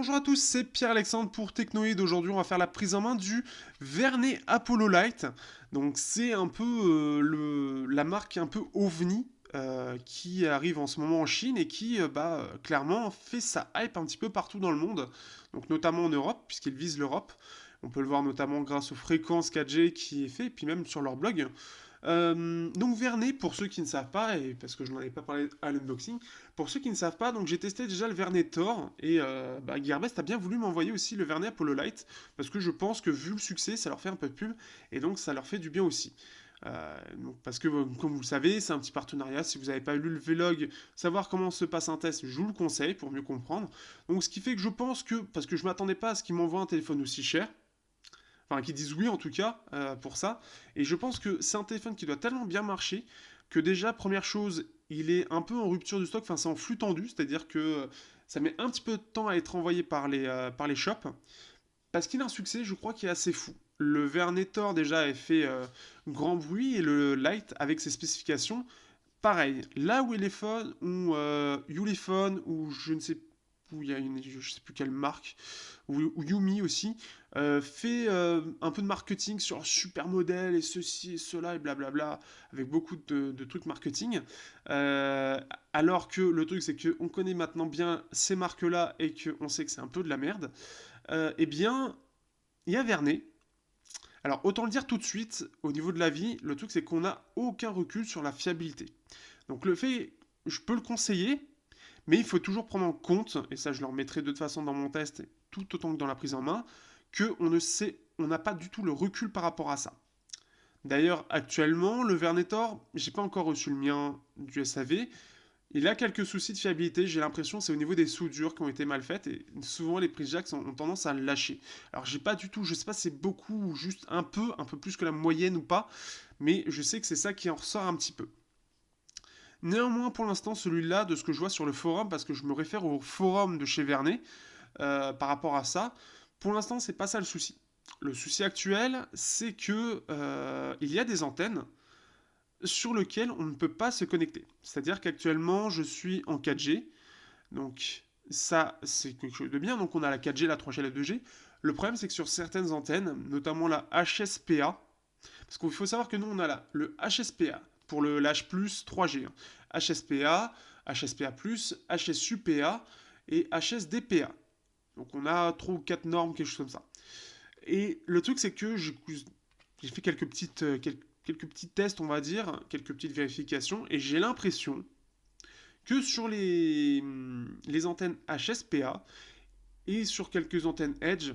Bonjour à tous, c'est Pierre-Alexandre pour Technoïd. Aujourd'hui, on va faire la prise en main du Vernet Apollo Light. Donc, c'est un peu la marque un peu OVNI qui arrive en ce moment en Chine et qui, clairement, fait sa hype un petit peu partout dans le monde. Donc, notamment en Europe, puisqu'il vise l'Europe. On peut le voir notamment grâce aux fréquences 4G qui est fait, et puis même sur leur blog. Donc Vernet, pour ceux qui ne savent pas, et parce que je n'en avais pas parlé à l'unboxing, pour ceux qui ne savent pas, donc j'ai testé déjà le Vernet Thor, et Gearbest a bien voulu m'envoyer aussi le Vernet Apollo Light, parce que je pense que vu le succès, ça leur fait un peu de pub, et donc ça leur fait du bien aussi. Parce que, comme vous le savez, c'est un petit partenariat. Si vous n'avez pas lu le vlog, savoir comment se passe un test, je vous le conseille pour mieux comprendre. Donc, ce qui fait que je pense que, parce que je m'attendais pas à ce qu'ils m'envoient un téléphone aussi cher, enfin qui disent oui en tout cas pour ça. Et je pense que c'est un téléphone qui doit tellement bien marcher que déjà, première chose, il est un peu en rupture de stock, enfin c'est en flux tendu, c'est-à-dire que ça met un petit peu de temps à être envoyé par les shops, parce qu'il a un succès, je crois, qui est assez fou. Le Vernetor déjà a fait grand bruit, et le Lite, avec ses spécifications, pareil. Là où Elephone, ou Ulefone, ou je ne sais où il y a je sais plus quelle marque, ou Yumi aussi, fait un peu de marketing sur un super modèle et ceci et cela et blablabla, avec beaucoup de trucs marketing. Euh, alors que le truc, c'est qu'on connaît maintenant bien ces marques-là et qu'on sait que c'est un peu de la merde. Eh bien, il y a Vernet. Alors, autant le dire tout de suite, au niveau de la vie, le truc, c'est qu'on n'a aucun recul sur la fiabilité. Donc, le fait, je peux le conseiller, mais il faut toujours prendre en compte, et ça je le remettrai de toute façon dans mon test, tout autant que dans la prise en main, qu'on ne sait, on n'a pas du tout le recul par rapport à ça. D'ailleurs, actuellement, le Vernetor, j'ai pas encore reçu le mien du SAV, il a quelques soucis de fiabilité, j'ai l'impression c'est au niveau des soudures qui ont été mal faites, et souvent les prises jack ont tendance à lâcher. Alors j'ai pas du tout, je sais pas si c'est beaucoup ou juste un peu plus que la moyenne ou pas, mais je sais que c'est ça qui en ressort un petit peu. Néanmoins, pour l'instant, celui-là, de ce que je vois sur le forum, parce que je me réfère au forum de chez Vernet, par rapport à ça, pour l'instant, c'est pas ça le souci. Le souci actuel, c'est que il y a des antennes sur lesquelles on ne peut pas se connecter. C'est-à-dire qu'actuellement, je suis en 4G, donc ça, c'est quelque chose de bien. Donc on a la 4G, la 3G, la 2G. Le problème, c'est que sur certaines antennes, notamment la HSPA, parce qu'il faut savoir que nous, on a là le HSPA pour le H+, 3G. HSPA, HSPA+, HSUPA et HSDPA. Donc on a 3 ou 4 normes, quelque chose comme ça. Et le truc, c'est que j'ai fait quelques petits tests, on va dire, quelques petites vérifications, et j'ai l'impression que sur les antennes HSPA et sur quelques antennes Edge,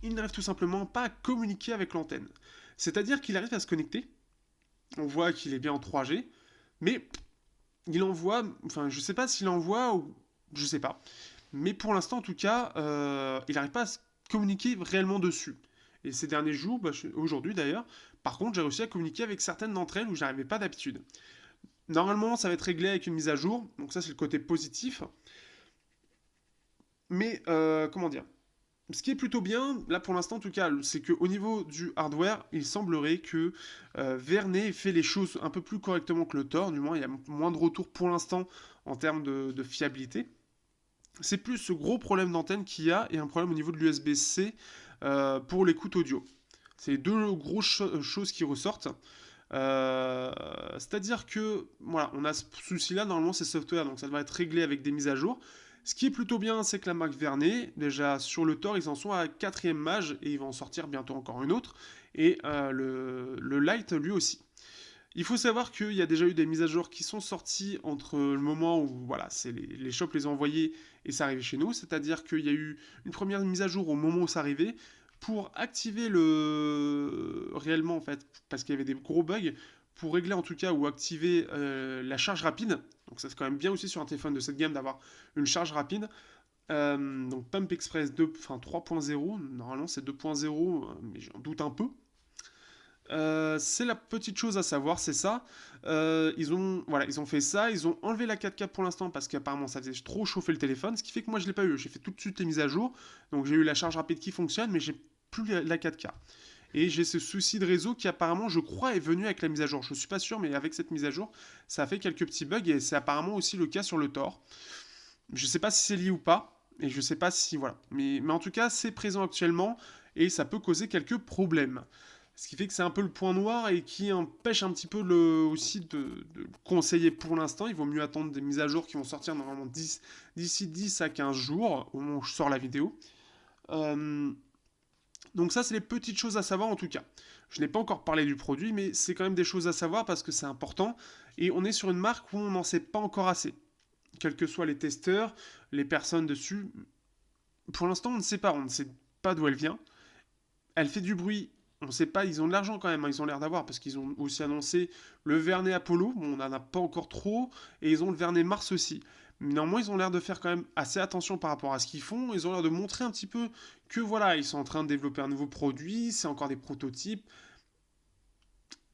il n'arrive tout simplement pas à communiquer avec l'antenne. C'est-à-dire qu'il arrive à se connecter, on voit qu'il est bien en 3G, mais il envoie, enfin je sais pas s'il envoie ou je sais pas, mais pour l'instant en tout cas, il n'arrive pas à se communiquer réellement dessus. Et ces derniers jours, aujourd'hui d'ailleurs, par contre j'ai réussi à communiquer avec certaines d'entre elles où j'arrivais pas d'habitude. Normalement ça va être réglé avec une mise à jour, donc ça c'est le côté positif, mais comment dire, ce qui est plutôt bien, là pour l'instant en tout cas, c'est qu'au niveau du hardware, il semblerait que Vernet fait les choses un peu plus correctement que le Thor, du moins il y a moins de retours pour l'instant en termes de fiabilité. C'est plus ce gros problème d'antenne qu'il y a et un problème au niveau de l'USB-C pour l'écoute audio. C'est les deux grosses choses qui ressortent. C'est-à-dire que voilà, on a ce souci-là, normalement c'est software, donc ça devrait être réglé avec des mises à jour. Ce qui est plutôt bien, c'est que la marque Vernet, déjà sur le Thor, ils en sont à 4ème mage et ils vont en sortir bientôt encore une autre. Et le Lite lui aussi. Il faut savoir qu'il y a déjà eu des mises à jour qui sont sorties entre le moment où voilà, c'est les shops les ont envoyés et ça arrivait chez nous. C'est-à-dire qu'il y a eu une première mise à jour au moment où ça arrivait pour activer le réellement en fait, parce qu'il y avait des gros bugs, pour régler en tout cas ou activer la charge rapide. Donc ça c'est quand même bien aussi sur un téléphone de cette gamme d'avoir une charge rapide. Donc Pump Express 2, enfin 3.0, normalement c'est 2.0, mais j'en doute un peu. C'est la petite chose à savoir, c'est ça. Ils ont fait ça, ils ont enlevé la 4K pour l'instant parce qu'apparemment ça faisait trop chauffer le téléphone, ce qui fait que moi je l'ai pas eu. J'ai fait tout de suite les mises à jour, donc j'ai eu la charge rapide qui fonctionne, mais j'ai plus la 4K. Et j'ai ce souci de réseau qui apparemment, je crois, est venu avec la mise à jour. Je suis pas sûr, mais avec cette mise à jour, ça a fait quelques petits bugs et c'est apparemment aussi le cas sur le Thor. Je sais pas si c'est lié ou pas. Et je sais pas si, voilà. Mais en tout cas, c'est présent actuellement et ça peut causer quelques problèmes. Ce qui fait que c'est un peu le point noir et qui empêche un petit peu aussi de conseiller pour l'instant. Il vaut mieux attendre des mises à jour qui vont sortir normalement d'ici 10 à 15 jours, au moment où je sors la vidéo. Euh, donc ça, c'est les petites choses à savoir en tout cas. Je n'ai pas encore parlé du produit, mais c'est quand même des choses à savoir parce que c'est important. Et on est sur une marque où on n'en sait pas encore assez. Quels que soient les testeurs, les personnes dessus, pour l'instant, on ne sait pas. On ne sait pas d'où elle vient. Elle fait du bruit. On ne sait pas, ils ont de l'argent quand même, hein, ils ont l'air d'avoir, parce qu'ils ont aussi annoncé le Vernet Apollo, bon, on n'en a pas encore trop, et ils ont le Vernet Mars aussi. Mais néanmoins, ils ont l'air de faire quand même assez attention par rapport à ce qu'ils font, ils ont l'air de montrer un petit peu que voilà, ils sont en train de développer un nouveau produit, c'est encore des prototypes,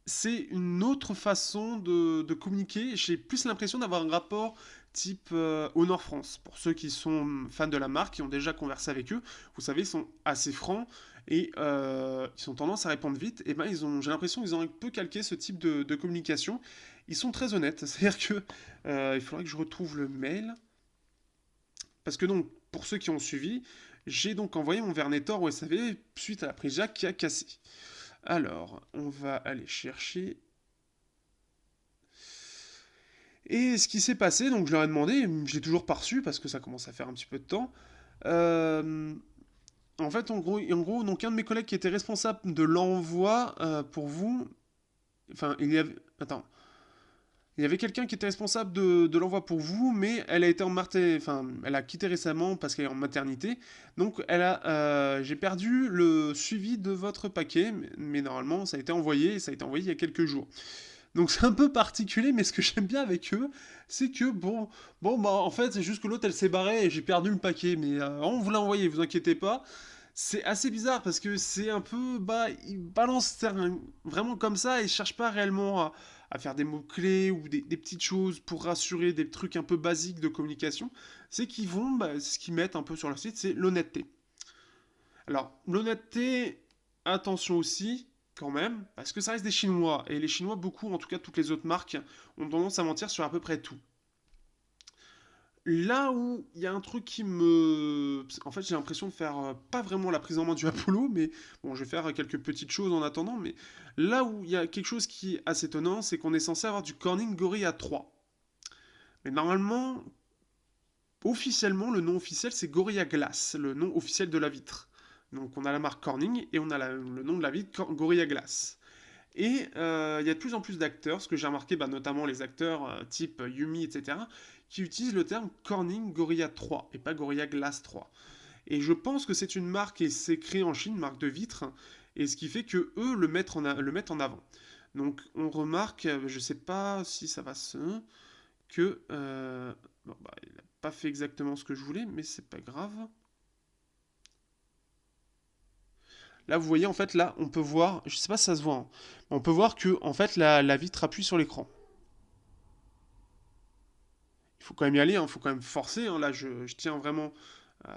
c'est une autre façon de communiquer. J'ai plus l'impression d'avoir un rapport type Honor France. Pour ceux qui sont fans de la marque, qui ont déjà conversé avec eux, vous savez, ils sont assez francs et ils ont tendance à répondre vite. Et ben, j'ai l'impression qu'ils ont un peu calqué ce type de communication. Ils sont très honnêtes. C'est-à-dire que il faudrait que je retrouve le mail. Parce que donc, pour ceux qui ont suivi, j'ai donc envoyé mon vernet Thor au SAV suite à la prise jack qui a cassé. Alors, on va aller chercher. Et ce qui s'est passé, donc je leur ai demandé, je l'ai toujours pas reçu parce que ça commence à faire un petit peu de temps. Euh, En fait, en gros, donc un de mes collègues qui était responsable de l'envoi pour vous, enfin, attends, il y avait quelqu'un qui était responsable de l'envoi pour vous, mais elle a été enfin, elle a quitté récemment parce qu'elle est en maternité, donc j'ai perdu le suivi de votre paquet, mais normalement ça a été envoyé, et ça a été envoyé il y a quelques jours. Donc c'est un peu particulier, mais ce que j'aime bien avec eux, c'est que bon bah en fait c'est juste que l'autre elle s'est barrée et j'ai perdu le paquet, mais on vous l'a envoyé, vous inquiétez pas. C'est assez bizarre parce que c'est un peu bah ils balancent vraiment comme ça et ils cherchent pas réellement à faire des mots clés ou des petites choses pour rassurer, des trucs un peu basiques de communication. C'est qu'ils vont, bah, ce qu'ils mettent un peu sur leur site, c'est l'honnêteté. Alors, l'honnêteté, attention aussi, quand même, parce que ça reste des Chinois. Et les Chinois, beaucoup, en tout cas toutes les autres marques, ont tendance à mentir sur à peu près tout. Là où il y a un truc qui me... En fait, j'ai l'impression de faire pas vraiment la prise en main du Apollo, mais bon, je vais faire quelques petites choses en attendant, mais là où il y a quelque chose qui est assez étonnant, c'est qu'on est censé avoir du Corning Gorilla 3. Mais normalement, officiellement, le nom officiel, c'est Gorilla Glass, le nom officiel de la vitre. Donc on a la marque Corning et on a le nom de la vitre Gorilla Glass. Et il y a de plus en plus d'acteurs, ce que j'ai remarqué, bah, notamment les acteurs type Yumi, etc., qui utilisent le terme Corning Gorilla 3 et pas Gorilla Glass 3. Et je pense que c'est une marque et c'est créé en Chine, marque de vitre, et ce qui fait que eux le mettent en avant. Donc on remarque, je sais pas si ça va se... que... bon, bah, il n'a pas fait exactement ce que je voulais, mais c'est pas grave. Là, vous voyez, en fait, là, on peut voir, je sais pas si ça se voit, hein, on peut voir que, en fait, la vitre appuie sur l'écran. Il faut quand même y aller, il faut quand même forcer, hein, là, je tiens vraiment euh,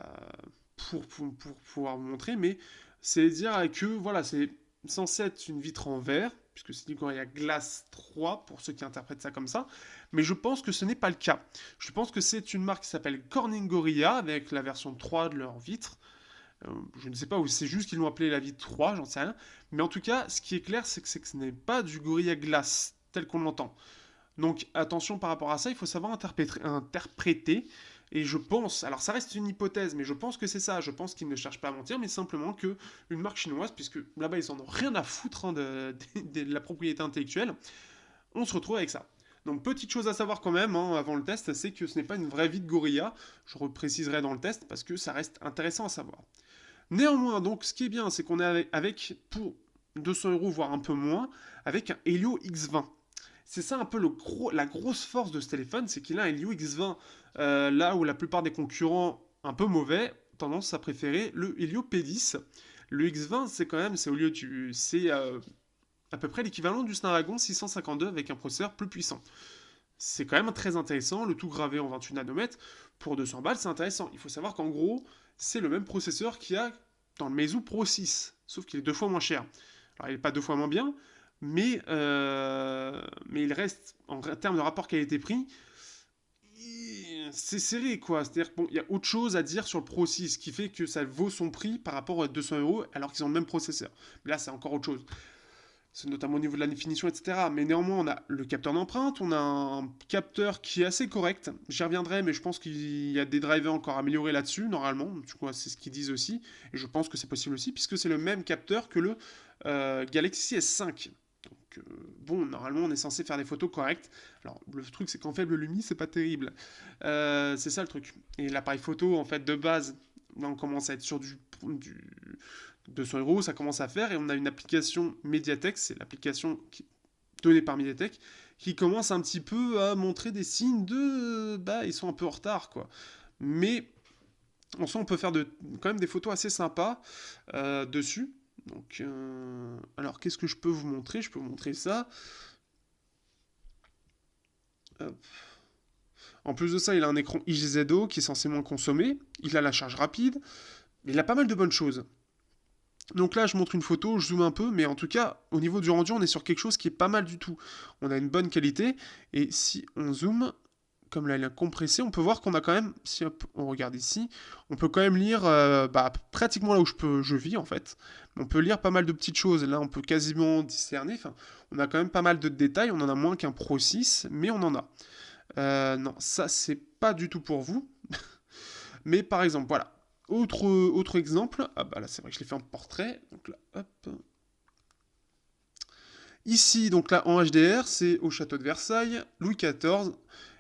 pour pouvoir vous montrer, mais c'est dire que, voilà, c'est censé être une vitre en verre, puisque c'est du Gorilla Glass 3, pour ceux qui interprètent ça comme ça, mais je pense que ce n'est pas le cas. Je pense que c'est une marque qui s'appelle Corning Gorilla, avec la version 3 de leur vitre, je ne sais pas, ou c'est juste qu'ils l'ont appelé la vie 3, j'en sais rien. Mais en tout cas, ce qui est clair, c'est que ce n'est pas du Gorilla Glass tel qu'on l'entend. Donc attention par rapport à ça, il faut savoir interpréter. Et je pense, alors ça reste une hypothèse, mais je pense que c'est ça. Je pense qu'ils ne cherchent pas à mentir, mais simplement que une marque chinoise, puisque là-bas ils en ont rien à foutre hein, de la propriété intellectuelle, on se retrouve avec ça. Donc petite chose à savoir quand même hein, avant le test, c'est que ce n'est pas une vraie vie de gorilla. Je repréciserai dans le test parce que ça reste intéressant à savoir. Néanmoins, donc, ce qui est bien, c'est qu'on est avec, pour 200 euros, voire un peu moins, avec un Helio X20. C'est ça un peu la grosse force de ce téléphone, c'est qu'il a un Helio X20, là où la plupart des concurrents un peu mauvais tendance à préférer le Helio P10. Le X20, c'est au lieu du, c'est à peu près l'équivalent du Snapdragon 652 avec un processeur plus puissant. C'est quand même très intéressant, le tout gravé en 28 nanomètres. Pour 200 balles, c'est intéressant. Il faut savoir qu'en gros, c'est le même processeur qu'il y a dans le Meizu Pro 6, sauf qu'il est 2 fois moins cher. Alors, il n'est pas 2 fois moins bien, mais il reste, en termes de rapport qualité-prix, c'est serré, quoi. C'est-à-dire qu'il y a autre chose à dire sur le Pro 6, ce qui fait que ça vaut son prix par rapport à 200 € alors qu'ils ont le même processeur. Mais là, c'est encore autre chose. C'est notamment au niveau de la définition, etc. Mais néanmoins, on a le capteur d'empreinte, on a un capteur qui est assez correct. J'y reviendrai, mais je pense qu'il y a des drivers encore améliorés là-dessus, normalement. Du coup, c'est ce qu'ils disent aussi. Et je pense que c'est possible aussi, puisque c'est le même capteur que le Galaxy S5. Donc, bon, normalement, on est censé faire des photos correctes. Alors, le truc, c'est qu'en faible lumière, c'est pas terrible. C'est ça le truc. Et l'appareil photo, en fait, de base, là, on commence à être sur du 200 €, ça commence à faire, et on a une application Mediatek, c'est l'application donnée par Mediatek, qui commence un petit peu à montrer des signes de... Bah, ils sont un peu en retard, quoi. Mais, en soi, on peut faire quand même des photos assez sympas dessus. Donc, alors, qu'est-ce que je peux vous montrer? Je peux vous montrer ça. Hop. En plus de ça, il a un écran IGZO qui est censé moins consommer. Il a la charge rapide. Il a pas mal de bonnes choses. Donc là, je montre une photo, je zoome un peu, mais en tout cas, au niveau du rendu, on est sur quelque chose qui est pas mal du tout. On a une bonne qualité, et si on zoome, comme là, il est compressé, on peut voir qu'on a quand même, si hop, on regarde ici, on peut quand même lire pratiquement là où je vis, en fait. On peut lire pas mal de petites choses. Là, on peut quasiment discerner. Enfin, on a quand même pas mal de détails. On en a moins qu'un Pro 6, mais on en a. Non, ça, c'est pas du tout pour vous. Mais par exemple, voilà. Autre exemple, ah bah là c'est vrai que je l'ai fait en portrait, donc là, hop. Ici, donc là en HDR, c'est au château de Versailles, Louis XIV,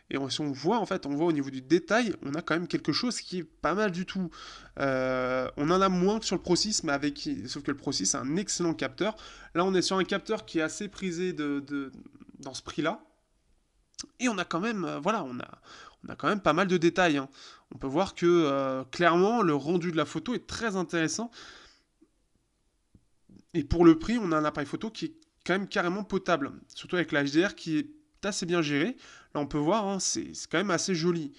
et si on voit, en fait, on voit au niveau du détail, on a quand même quelque chose qui est pas mal du tout. On en a moins que sur le Pro 6, mais sauf que le Pro 6 c'est un excellent capteur. Là on est sur un capteur qui est assez prisé dans ce prix-là, et on a quand même, voilà, on a quand même pas mal de détails, hein. On peut voir que clairement le rendu de la photo est très intéressant. Et pour le prix, on a un appareil photo qui est quand même carrément potable. Surtout avec la HDR qui est assez bien gérée. Là on peut voir, hein, c'est quand même assez joli.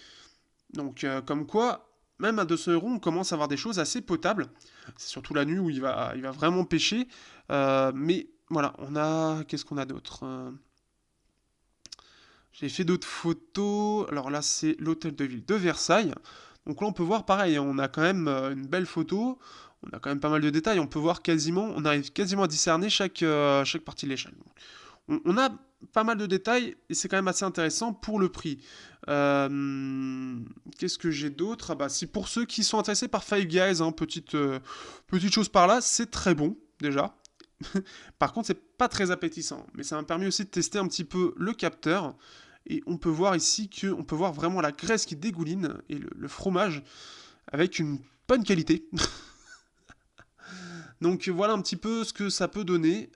Donc comme quoi, même à 200 €, on commence à avoir des choses assez potables. C'est surtout la nuit où il va vraiment pêcher. Mais voilà, qu'est-ce qu'on a d'autre? J'ai fait d'autres photos. Alors là, c'est l'hôtel de ville de Versailles. Donc là, on peut voir pareil, on a quand même une belle photo. On a quand même pas mal de détails. On arrive quasiment à discerner chaque partie de l'échelle. On a pas mal de détails et c'est quand même assez intéressant pour le prix. Qu'est-ce que j'ai d'autre? Ah bah, si pour ceux qui sont intéressés par Five Guys, hein, petite chose par là, c'est très bon déjà. Par contre, c'est pas très appétissant, mais ça m'a permis aussi de tester un petit peu le capteur. Et on peut voir ici on peut voir vraiment la graisse qui dégouline et le fromage avec une bonne qualité. Donc voilà un petit peu ce que ça peut donner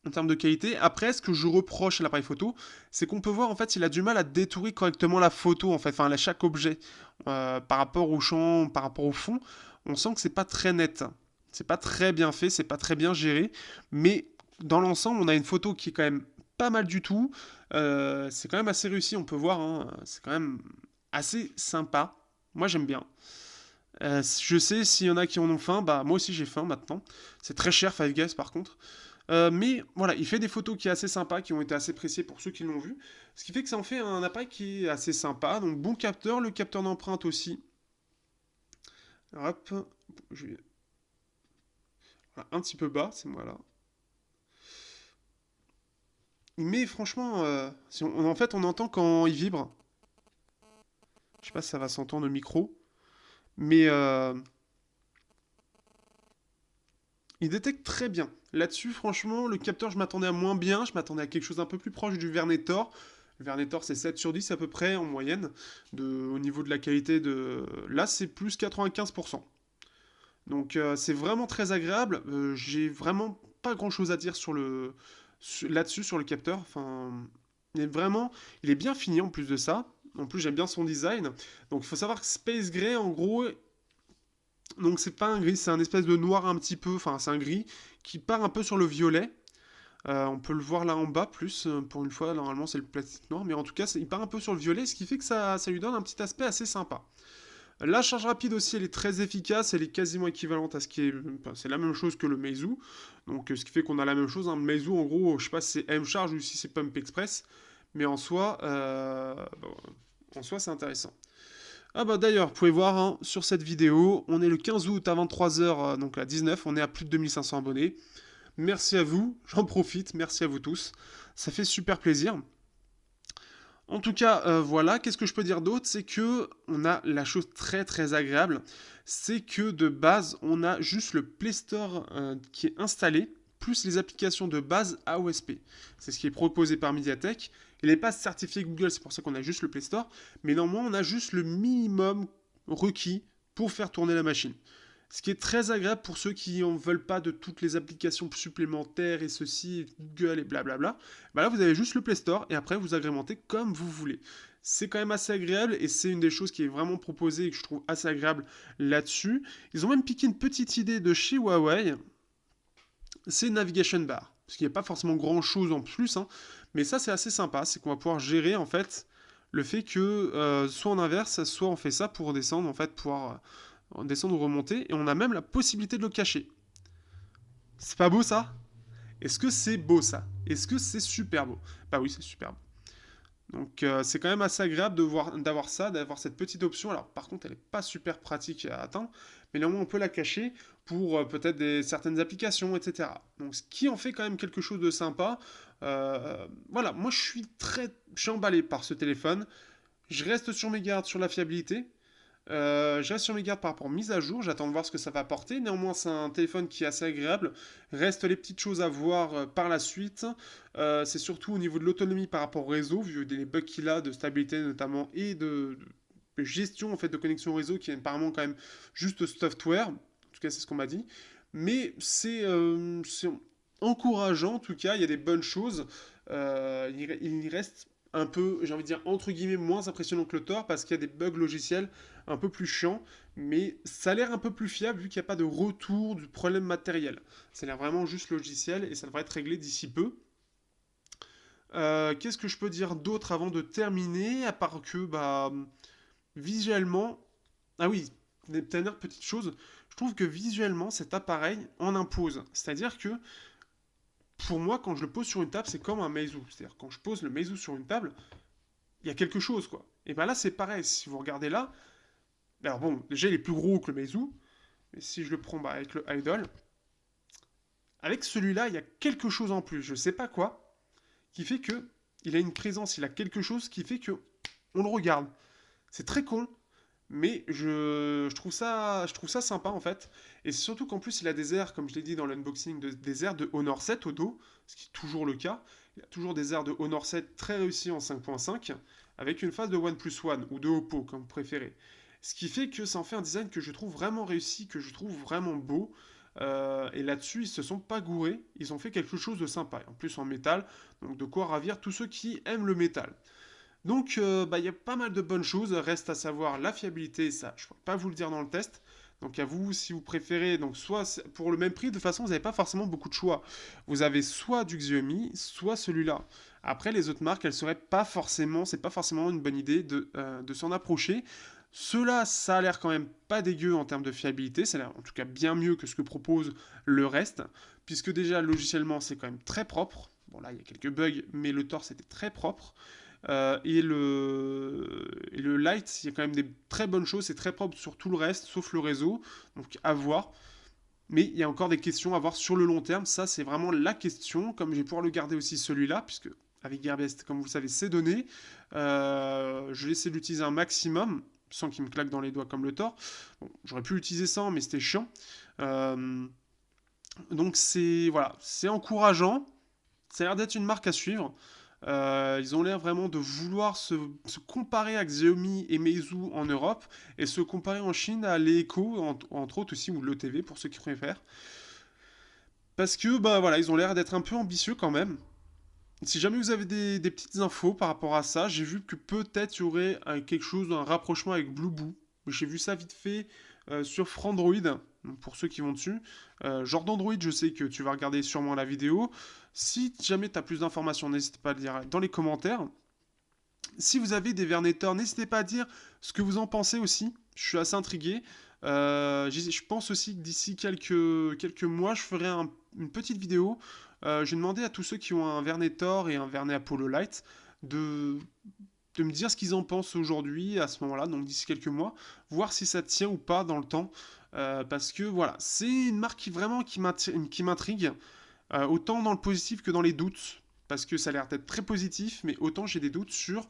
en termes de qualité. Après, ce que je reproche à l'appareil photo, c'est qu'on peut voir en fait il a du mal à détourer correctement la photo, en fait, enfin chaque objet par rapport au champ, par rapport au fond. On sent que c'est pas très net. C'est pas très bien fait, c'est pas très bien géré, mais dans l'ensemble, on a une photo qui est quand même pas mal du tout. C'est quand même assez réussi, on peut voir, hein, c'est quand même assez sympa. Moi, j'aime bien. Je sais, s'il y en a qui en ont faim, bah moi aussi j'ai faim maintenant. C'est très cher, Five Guys par contre. Mais voilà, il fait des photos qui est assez sympa, qui ont été assez appréciées pour ceux qui l'ont vu. Ce qui fait que ça en fait un appareil qui est assez sympa. Donc bon capteur, le capteur d'empreinte aussi. Alors, hop, je vais voilà, un petit peu bas, c'est moi là. Mais franchement, en fait on entend quand il vibre. Je sais pas si ça va s'entendre au micro. Mais il détecte très bien. Là-dessus, franchement, le capteur, je m'attendais à moins bien. Je m'attendais à quelque chose d'un peu plus proche du Vernetor. Le Vernetor, c'est 7 sur 10 à peu près en moyenne. Au niveau de la qualité de... Là, c'est plus 95%. Donc, c'est vraiment très agréable. J'ai vraiment pas grand-chose à dire là-dessus, sur le capteur. Enfin, il est bien fini en plus de ça. En plus, j'aime bien son design. Donc, il faut savoir que Space Gray, en gros, donc c'est pas un gris, c'est un espèce de noir un petit peu, enfin c'est un gris qui part un peu sur le violet. On peut le voir là en bas plus, pour une fois, normalement c'est le plastique noir, mais en tout cas il part un peu sur le violet, ce qui fait que ça lui donne un petit aspect assez sympa. La charge rapide aussi, elle est très efficace, elle est quasiment équivalente à ce qui est... Enfin, c'est la même chose que le Meizu, donc ce qui fait qu'on a la même chose, hein. Le Meizu en gros, je sais pas si c'est M-Charge ou si c'est Pump Express, mais en soi c'est intéressant. Ah bah d'ailleurs, vous pouvez voir hein, sur cette vidéo, on est le 15 août à 23h, donc à 19, on est à plus de 2500 abonnés. Merci à vous, j'en profite, merci à vous tous, ça fait super plaisir. En tout cas, voilà, qu'est-ce que je peux dire d'autre? C'est que on a la chose très très agréable, c'est que de base, on a juste le Play Store qui est installé, plus les applications de base AOSP. C'est ce qui est proposé par Mediatek. Il n'est pas certifié Google, c'est pour ça qu'on a juste le Play Store, mais normalement, on a juste le minimum requis pour faire tourner la machine. Ce qui est très agréable pour ceux qui en veulent pas de toutes les applications supplémentaires et ceci, et Google et blablabla. Bah là, vous avez juste le Play Store et après, vous agrémentez comme vous voulez. C'est quand même assez agréable et c'est une des choses qui est vraiment proposée et que je trouve assez agréable là-dessus. Ils ont même piqué une petite idée de chez Huawei, c'est Navigation Bar. Parce qu'il n'y a pas forcément grand-chose en plus, hein, mais ça, c'est assez sympa. C'est qu'on va pouvoir gérer, en fait, le fait que soit en inverse, soit on fait ça pour descendre, en fait, pouvoir descendre ou remonter, et on a même la possibilité de le cacher. C'est pas beau ça? Est-ce que c'est beau ça? Est-ce que c'est super beau? Bah oui, c'est super beau. Donc c'est quand même assez agréable d'avoir ça, d'avoir cette petite option. Alors par contre, elle n'est pas super pratique à atteindre, mais néanmoins on peut la cacher pour peut-être certaines applications, etc. Donc ce qui en fait quand même quelque chose de sympa. Voilà, moi je suis emballé par ce téléphone. Je reste sur mes gardes sur la fiabilité. Je reste sur mes gardes par rapport aux mises à jour, j'attends de voir ce que ça va apporter. Néanmoins, c'est un téléphone qui est assez agréable. Reste les petites choses à voir par la suite. C'est surtout au niveau de l'autonomie par rapport au réseau, vu les bugs qu'il a de stabilité notamment et de gestion en fait de connexion au réseau qui est apparemment quand même juste software. En tout cas, c'est ce qu'on m'a dit. Mais c'est encourageant en tout cas, il y a des bonnes choses. Il reste un peu, j'ai envie de dire, entre guillemets, moins impressionnant que le Thor parce qu'il y a des bugs logiciels un peu plus chiants, mais ça a l'air un peu plus fiable vu qu'il n'y a pas de retour du problème matériel. Ça a l'air vraiment juste logiciel et ça devrait être réglé d'ici peu. Qu'est-ce que je peux dire d'autre avant de terminer, à part que, bah, visuellement... Ah oui, dernière petite chose, je trouve que visuellement, cet appareil en impose. C'est-à-dire que, pour moi, quand je le pose sur une table, c'est comme un Meizu. C'est-à-dire, quand je pose le Meizu sur une table, il y a quelque chose, quoi. Et ben là, c'est pareil. Si vous regardez là, alors bon, déjà, il est plus gros que le Meizu, mais si je le prends bah, avec le Idol, avec celui-là, il y a quelque chose en plus, je sais pas quoi, qui fait que il a une présence, il a quelque chose qui fait que on le regarde. C'est très con, mais je trouve ça sympa en fait. Et c'est surtout qu'en plus, il a des airs, comme je l'ai dit dans l'unboxing, des airs de Honor 7 au dos, ce qui est toujours le cas. Il a toujours des airs de Honor 7 très réussis en 5.5, avec une phase de OnePlus One ou de Oppo, comme vous préférez. Ce qui fait que ça en fait un design que je trouve vraiment réussi, que je trouve vraiment beau. Et là-dessus, ils se sont pas gourés, ils ont fait quelque chose de sympa. En plus en métal, donc de quoi ravir tous ceux qui aiment le métal. Donc, bah, il y a pas mal de bonnes choses. Reste à savoir la fiabilité, ça, je ne pourrais pas vous le dire dans le test. Donc, à vous, si vous préférez, donc soit pour le même prix, de toute façon, vous n'avez pas forcément beaucoup de choix. Vous avez soit du Xiaomi, soit celui-là. Après, les autres marques, elles seraient pas forcément, c'est pas forcément une bonne idée de s'en approcher. Cela, ça a l'air quand même pas dégueu en termes de fiabilité. Ça a l'air en tout cas bien mieux que ce que propose le reste. Puisque déjà, logiciellement, c'est quand même très propre. Bon, là, il y a quelques bugs, mais le torse était très propre. Et le Lite, il y a quand même des très bonnes choses, c'est très propre sur tout le reste, sauf le réseau, donc à voir. Mais il y a encore des questions à voir sur le long terme, ça c'est vraiment la question, comme je vais pouvoir le garder aussi celui-là, puisque avec Gearbest, comme vous le savez, c'est donné. Je vais essayer de l'utiliser un maximum, sans qu'il me claque dans les doigts comme le Thor. Bon, j'aurais pu l'utiliser sans, mais c'était chiant. Donc c'est voilà, c'est encourageant, ça a l'air d'être une marque à suivre. Ils ont l'air vraiment de vouloir se comparer à Xiaomi et Meizu en Europe et se comparer en Chine à l'Echo, entre autres aussi, ou l'ETV pour ceux qui préfèrent. Parce que, bah voilà, ils ont l'air d'être un peu ambitieux quand même. Si jamais vous avez des petites infos par rapport à ça, j'ai vu que peut-être il y aurait quelque chose, un rapprochement avec Blueboo. J'ai vu ça vite fait sur Frandroid, donc pour ceux qui vont dessus. Genre d'Android, je sais que tu vas regarder sûrement la vidéo. Si jamais tu as plus d'informations, n'hésite pas à le dire dans les commentaires. Si vous avez des Vernetor, n'hésitez pas à dire ce que vous en pensez aussi. Je suis assez intrigué. Je pense aussi que d'ici quelques mois, je ferai une petite vidéo. J'ai demandé à tous ceux qui ont un Vernetor et un Vernet Apollo Lite de, de me dire ce qu'ils en pensent aujourd'hui, à ce moment-là, donc d'ici quelques mois, voir si ça tient ou pas dans le temps. Parce que voilà, c'est une marque qui m'intrigue, autant dans le positif que dans les doutes. Parce que ça a l'air d'être très positif, mais autant j'ai des doutes sur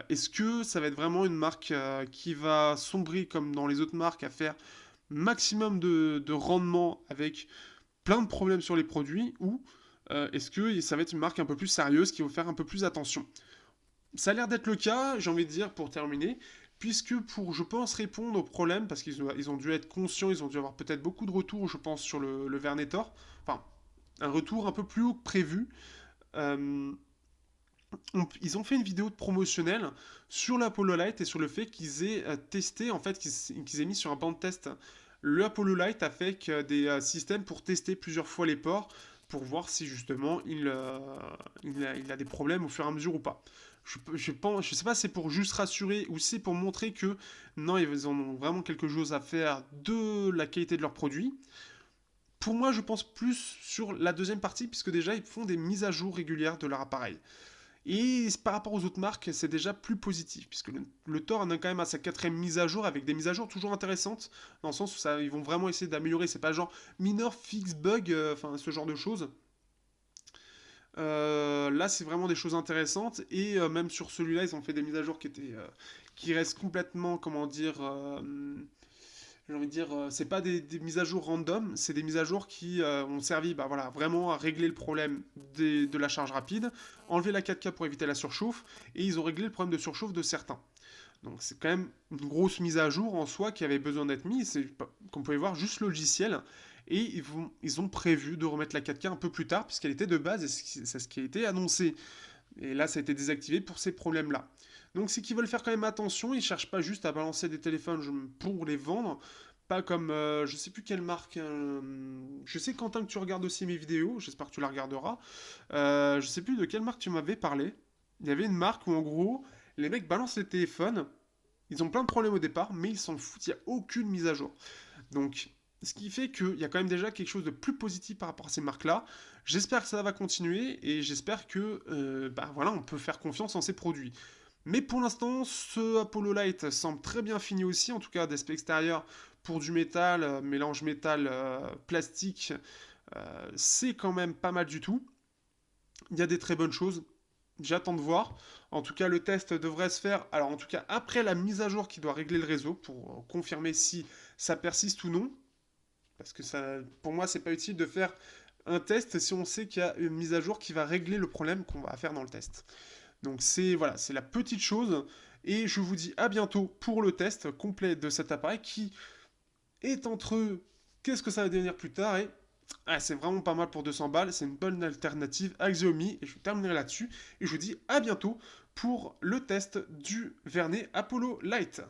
est-ce que ça va être vraiment une marque qui va sombrer comme dans les autres marques à faire maximum de rendement avec plein de problèmes sur les produits, ou est-ce que ça va être une marque un peu plus sérieuse qui va faire un peu plus attention. Ça a l'air d'être le cas, j'ai envie de dire, pour terminer, puisque pour, je pense, répondre aux problèmes, parce qu'ils ont dû être conscients, ils ont dû avoir peut-être beaucoup de retours, je pense, sur le Vernetor, enfin, un retour un peu plus haut que prévu. Euh, Ils ont fait une vidéo promotionnelle sur l'Apollo Light et sur le fait qu'ils aient testé, en fait, qu'ils aient mis sur un banc de test le Apollo Light avec des systèmes pour tester plusieurs fois les ports, pour voir si justement il a des problèmes au fur et à mesure ou pas. Je sais pas si c'est pour juste rassurer ou si c'est pour montrer que non, ils en ont vraiment quelque chose à faire de la qualité de leurs produits. Pour moi, je pense plus sur la deuxième partie, puisque déjà, ils font des mises à jour régulières de leur appareil. Et par rapport aux autres marques, c'est déjà plus positif, puisque le Thor en a quand même à sa quatrième mise à jour, avec des mises à jour toujours intéressantes, dans le sens où ils vont vraiment essayer d'améliorer, c'est pas genre minor fix bug, enfin ce genre de choses. Là, c'est vraiment des choses intéressantes, et même sur celui-là, ils ont fait des mises à jour qui restent complètement, comment dire, j'ai envie de dire, c'est pas des mises à jour random, c'est des mises à jour qui ont servi bah, voilà, vraiment à régler le problème de la charge rapide, enlever la 4K pour éviter la surchauffe, et ils ont réglé le problème de surchauffe de certains. Donc c'est quand même une grosse mise à jour en soi qui avait besoin d'être mise, c'est comme vous pouvez voir juste logiciel, et ils ont prévu de remettre la 4K un peu plus tard, puisqu'elle était de base, et c'est ce qui a été annoncé. Et là, ça a été désactivé pour ces problèmes-là. Donc, c'est qu'ils veulent faire quand même attention. Ils cherchent pas juste à balancer des téléphones pour les vendre. Pas comme, je sais plus quelle marque. Je sais, Quentin, que tu regardes aussi mes vidéos. J'espère que tu la regarderas. Je sais plus de quelle marque tu m'avais parlé. Il y avait une marque où, en gros, les mecs balancent les téléphones. Ils ont plein de problèmes au départ, mais ils s'en foutent. Il n'y a aucune mise à jour. Donc, ce qui fait qu'il y a quand même déjà quelque chose de plus positif par rapport à ces marques-là. J'espère que ça va continuer et j'espère que bah voilà, on peut faire confiance en ces produits. Mais pour l'instant, ce Apollo Light semble très bien fini aussi, en tout cas d'aspect extérieur pour du métal, mélange métal plastique, c'est quand même pas mal du tout. Il y a des très bonnes choses. J'attends de voir. En tout cas, le test devrait se faire. Alors, en tout cas, après la mise à jour qui doit régler le réseau pour confirmer si ça persiste ou non. Parce que ça, pour moi, c'est pas utile de faire un test si on sait qu'il y a une mise à jour qui va régler le problème qu'on va faire dans le test. Donc c'est voilà, c'est la petite chose. Et je vous dis à bientôt pour le test complet de cet appareil qui est entre qu'est-ce que ça va devenir plus tard et c'est vraiment pas mal pour 200 balles. C'est une bonne alternative à Xiaomi. Et je terminerai là-dessus. Et je vous dis à bientôt pour le test du Vernet Apollo Light.